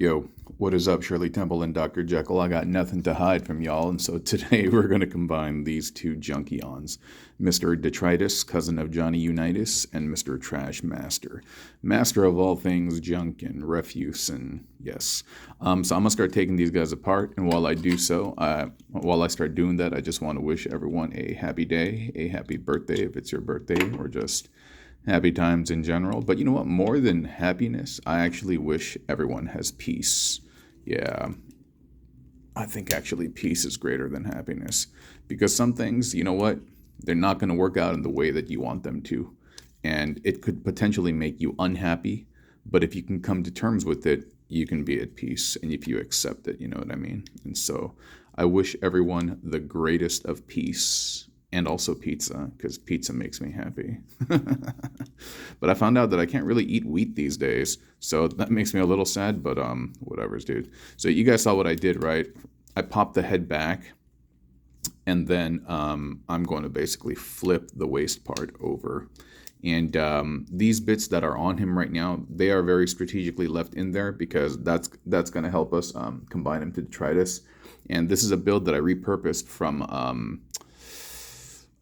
Yo, what is up, Shirley Temple and Dr. Jekyll? I got nothing to hide from y'all, and so today we're going to combine these two Junkions, Mr. Detritus, cousin of Johnny Unitas, and Mr. Trashmaster, master of all things junk and refuse, and yes. So I'm going to start taking these guys apart, and while I do so, while I start doing that, I just want to wish everyone a happy day, a happy birthday if it's your birthday, or just happy times in general. But you know what? More than happiness, I actually wish everyone has peace. Yeah, I think actually peace is greater than happiness. Because some things, you know what? They're not going to work out in the way that you want them to. And it could potentially make you unhappy. But if you can come to terms with it, you can be at peace. And if you accept it, you know what I mean? And so I wish everyone the greatest of peace. And also pizza, because pizza makes me happy. But I found out that I can't really eat wheat these days, so that makes me a little sad, but whatever, dude. So you guys saw what I did, right? I popped the head back, and then I'm going to basically flip the waist part over. And these bits that are on him right now, they are very strategically left in there, because that's going to help us combine him to detritus. And this is a build that I repurposed from a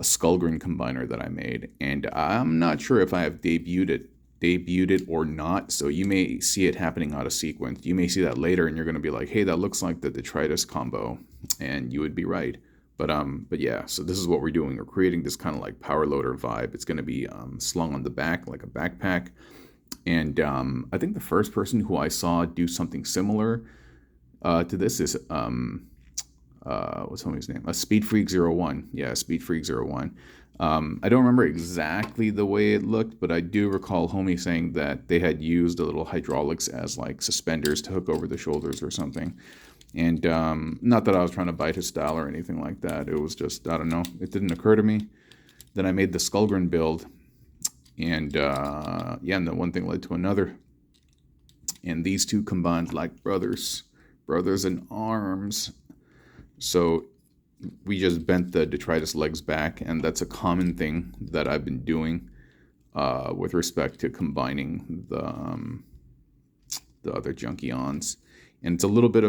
Skullgrin combiner that I made, and I'm not sure if I have debuted it or not, so you may see it happening out of sequence. You may see that later and you're going to be like, hey, that looks like the Detritus combo, and you would be right. But yeah, so this is what we're doing. We're creating this kind of like power loader vibe. It's going to be slung on the back like a backpack, and I think the first person who I saw do something similar to this is what's homie's name? Speed Freak 01. Yeah, Speed Freak 01. I don't remember exactly the way it looked, but I do recall homie saying that they had used a little hydraulics as like suspenders to hook over the shoulders or something. And not that I was trying to bite his style or anything like that. It was just, I don't know, it didn't occur to me. Then I made the Skullgrin build, and yeah, and then one thing led to another. And these two combined like brothers in arms. So we just bent the detritus legs back, and that's a common thing that I've been doing with respect to combining the other Junkions. And it's a little bit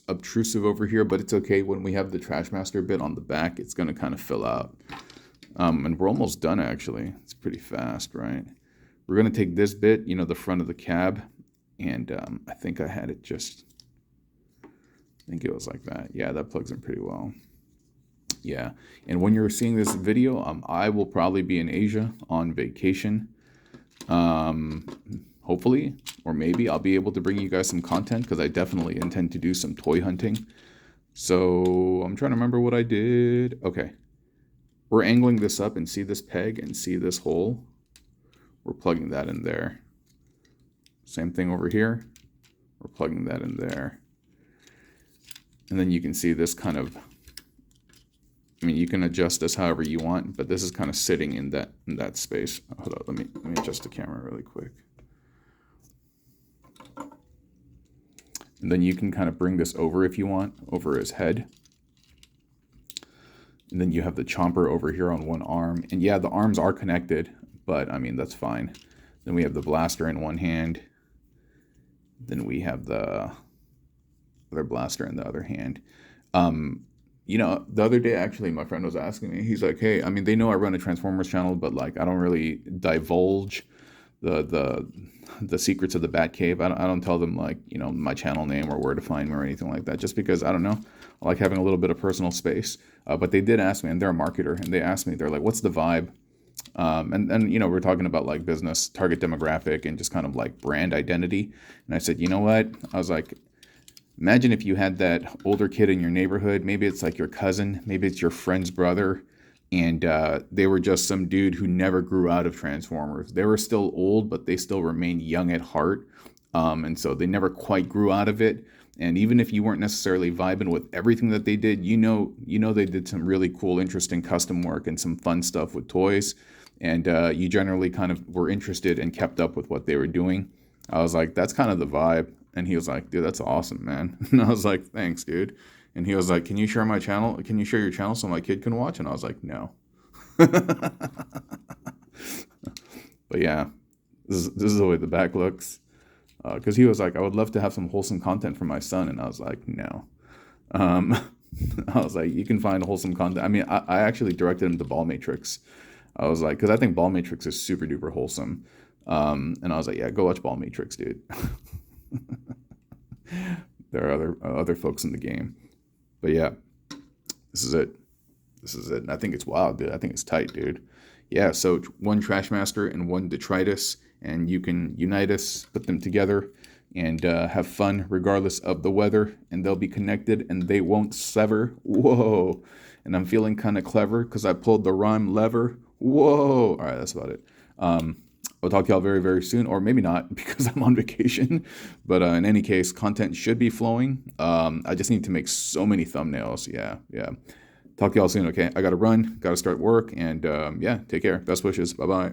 obtrusive over here, but it's okay. When we have the Trashmaster bit on the back, it's going to kind of fill out. And we're almost done, actually. It's pretty fast, right? We're going to take this bit, you know, the front of the cab, and I think I had it just... I think it was like that. Yeah, that plugs in pretty well. Yeah, and when you're seeing this video, I will probably be in Asia on vacation. Hopefully, or maybe I'll be able to bring you guys some content, because I definitely intend to do some toy hunting. So I'm trying to remember what I did. Okay, we're angling this up, and see this peg and see this hole. We're plugging that in there. Same thing over here. We're plugging that in there. And then you can see this kind of, I mean, you can adjust this however you want, but this is kind of sitting in that space. Hold on, let me adjust the camera really quick. And then you can kind of bring this over if you want, over his head. And then you have the chomper over here on one arm. And yeah, the arms are connected, but I mean, that's fine. Then we have the blaster in one hand. Then we have the other blaster in the other hand. You know, the other day, actually, my friend was asking me, he's like, hey, I mean, they know I run a Transformers channel, but like, I don't really divulge the secrets of the Batcave. I don't tell them, like, you know, my channel name or where to find me or anything like that, just because, I don't know, I like having a little bit of personal space. But they did ask me, and they're a marketer, and they asked me, they're like, what's the vibe? And you know, we're talking about like business, target demographic, and just kind of like brand identity. And I said, you know what? I was like, imagine if you had that older kid in your neighborhood. Maybe it's like your cousin, maybe it's your friend's brother, and they were just some dude who never grew out of Transformers. They were still old, but they still remained young at heart, and so they never quite grew out of it. And even if you weren't necessarily vibing with everything that they did, you know they did some really cool, interesting custom work and some fun stuff with toys, and you generally kind of were interested and kept up with what they were doing. I was like, that's kind of the vibe. And he was like, dude, that's awesome, man. And I was like, thanks, dude. And he was like, can you share my channel? Can you share your channel so my kid can watch? And I was like, no. But yeah, this is the way the back looks. Because he was like, I would love to have some wholesome content for my son. And I was like, no. I was like, you can find wholesome content. I mean, I actually directed him to Ball Matrix. I was like, because I think Ball Matrix is super duper wholesome. And I was like, yeah, go watch Ball Matrix, dude. There are other folks in the game. But yeah, this is it. This is it. And I think it's wild, dude. I think it's tight, dude. Yeah, so one Trashmaster and one Detritus, and you can unite us, put them together, and have fun regardless of the weather, and they'll be connected and they won't sever. Whoa. And I'm feeling kind of clever because I pulled the rhyme lever. Whoa. All right, that's about it. I'll talk to y'all very, very soon, or maybe not because I'm on vacation. But in any case, content should be flowing. I just need to make so many thumbnails. Yeah. Talk to y'all soon, okay? I got to run, got to start work, and yeah, take care. Best wishes. Bye-bye.